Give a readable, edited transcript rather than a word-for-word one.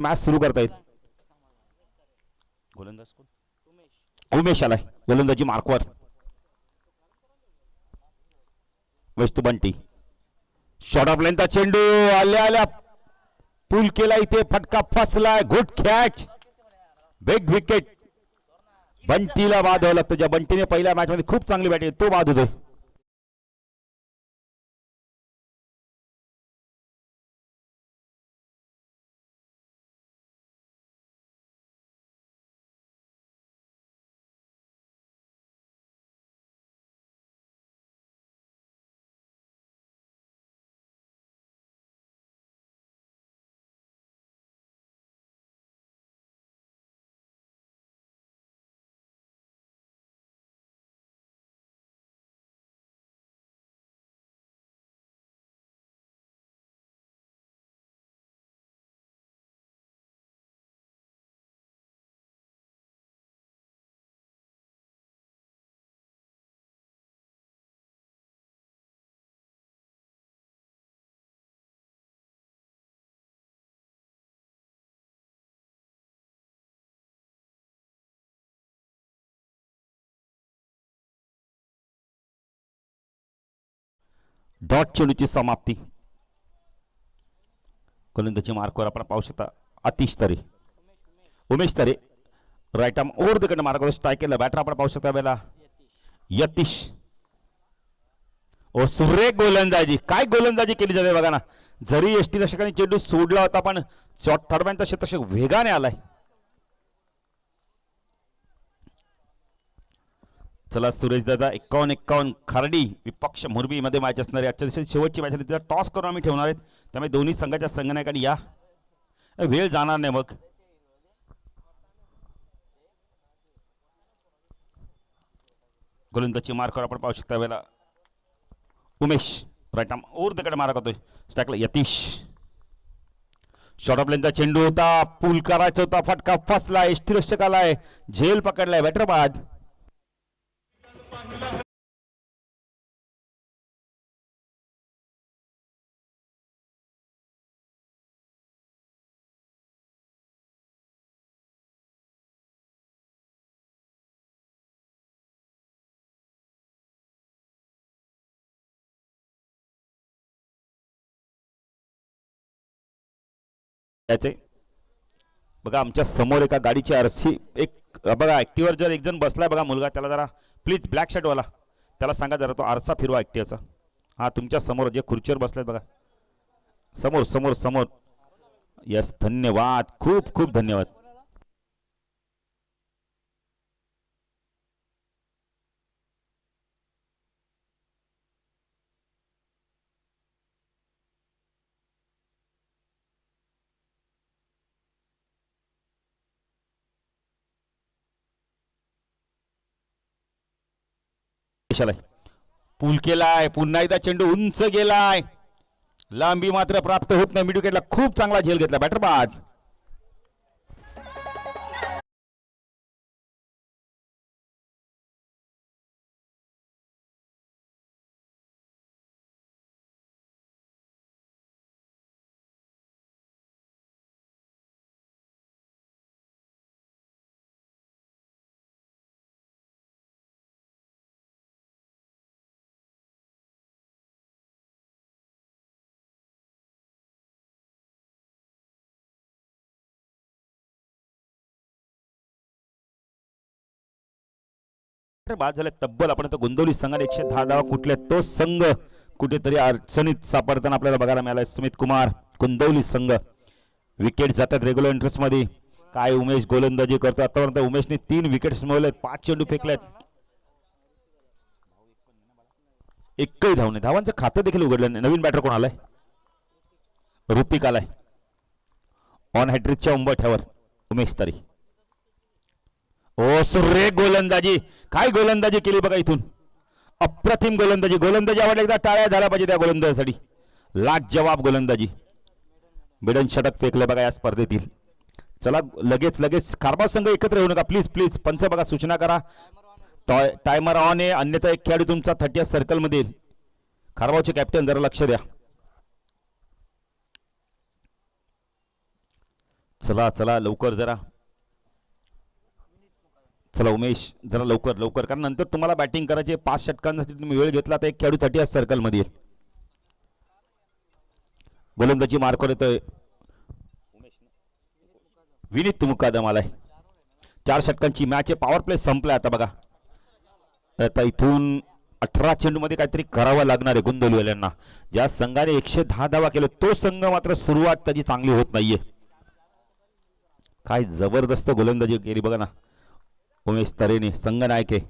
Match सुरू करता येईल. गोलंदाज कोण? उमेश आलाय गोलंदाजी मार्कवर. वेस्ट बंटी शॉट ऑफ लेंथचा चेंडू आल्या आल्या पूल केला, इथे फटका फसलाय. Good catch, big wicket. बंटीला बाद व्हावं लागतं. ज्या बंटीने पहिल्या मॅच मध्ये खूप चांगली बॅटिंग तो बाद होतोय. डॉट चेंडूची समाप्ती. गोलंदाजी मार्कवर आपण पाहू शकता आतिश तरे, उमेश तरे राईट आर्म ओव्हर द कडे मार्कवर स्ट्राईक केलं. बॅटर आपण पाहू शकता वेळेला यतीश. ओ सुरेख गोलंदाजी, काय गोलंदाजी केली जाते बघा ना. जरी एसटी रक्षकाने चेंडू सोडला होता पण शॉट थर्डमॅन तसे वेगाने आलाय. चला सुरेश दादा 51-51 खार्डी विपक्ष मोरबी मध्ये मॅच असणारी आजच्या दिवशी शेवटची मॅच. तिला टॉस करून आम्ही ठेवणार आहेत, त्यामुळे दोन्ही संघाच्या संघनायकांनी या वेळ जाणार नाही. मग गोलंदाजी मार्कवर आपण पाहू शकता वेळेला Umesh right arm over the कडे मारा करतोय. स्ट्राईकला यतीश. शॉट ऑफ लेंथचा चेंडू होता, पूल करायचा होता, फटका फसला. एसटी रक्षक आलाय, झेल पकडलाय. बॅटर बाद. बघा आमच्या समोर एका गाडीची आरसी एक बघा ऍक्टिव्हवर जर एक जण बसलाय बघा मुलगा, त्याला जरा प्लीज ब्लॅक शर्ट वाला त्याला सांगा जरा तो आरसा फिरवा ऍक्टिव्हचा. हा तुमच्या समोर जे खुर्चीवर बसलाय बघा समोर समोर समोर. यस धन्यवाद, खूप खूप धन्यवाद. पूल केलाय, पुन्हा एकदा चेंडू उंच गेलाय, लांबी मात्र प्राप्त होत नाही. मिड विकेटला खूप चांगला झेल घेतला. बॅटर बाद. बाद झाले तब्बल. आपण गोंदवली संघाने 110 धावा कुठल्या तो संघ कुठेतरी अडचणीत सापडताना आपल्याला बघायला मिळाला. सुमित कुमार गोंदवली संघ विकेट जातात रेग्युलर इंटरेस्ट मध्ये. काय उमेश गोलंदाजी करतो. आतापर्यंत उमेशने 3 विकेट्स मिळवलेत, 5 चेंडू फेकलेत, एकही धाव नाही. धावांचं खातं देखील उघडलं नाही. नवीन बॅटर कोण आलाय? ऋतिक आलाय ऑन हॅट्रिकच्या उंबरठ्यावर. उमेश तरी ओ सुरेख गोलंदाजी, काय गोलंदाजी केली बघा इथून. अप्रतिम गोलंदाजी. गोलंदाजी आवडली एकदा टाळ्या झाल्या पाहिजे त्या गोलंदाजीसाठी. लाजवाब गोलंदाजी. मिडन षटक फेकलं बघा या स्पर्धेतील. चला लगेच लगेच कारभार संघ एकत्र येऊ नका प्लीज प्लीज. पंच बघा सूचना करा. टायमर ऑन आहे, अन्यथा एक खेळाडू तुमचा 30 सर्कल मध्ये. कारभारचे कॅप्टन जरा लक्ष द्या. चला चला लवकर जरा, चला उमेश जरा लवकर लवकर, कारण नंतर तुम्हाला बॅटिंग करायचे 5 षटकांसाठी तुम्ही वेळ घेतला तर एक खेळाडू 30 सर्कल मध्ये येईल. गोलंदाजी मार्कवर येतोय विनीत मुकादम आलाय. 4 षटकांची मॅच आहे. पॉवर प्ले संपलाय आता बघा. आता इथून 18 चेंडूमध्ये काहीतरी करावं लागणार आहे गोंदवलीवाल्यांना. ज्या संघाने 110 धावा केले तो संघ मात्र सुरुवात त्याची चांगली होत नाहीये. काय जबरदस्त गोलंदाजी केली बघा ना उमेश तरेने, संघनायक आहे.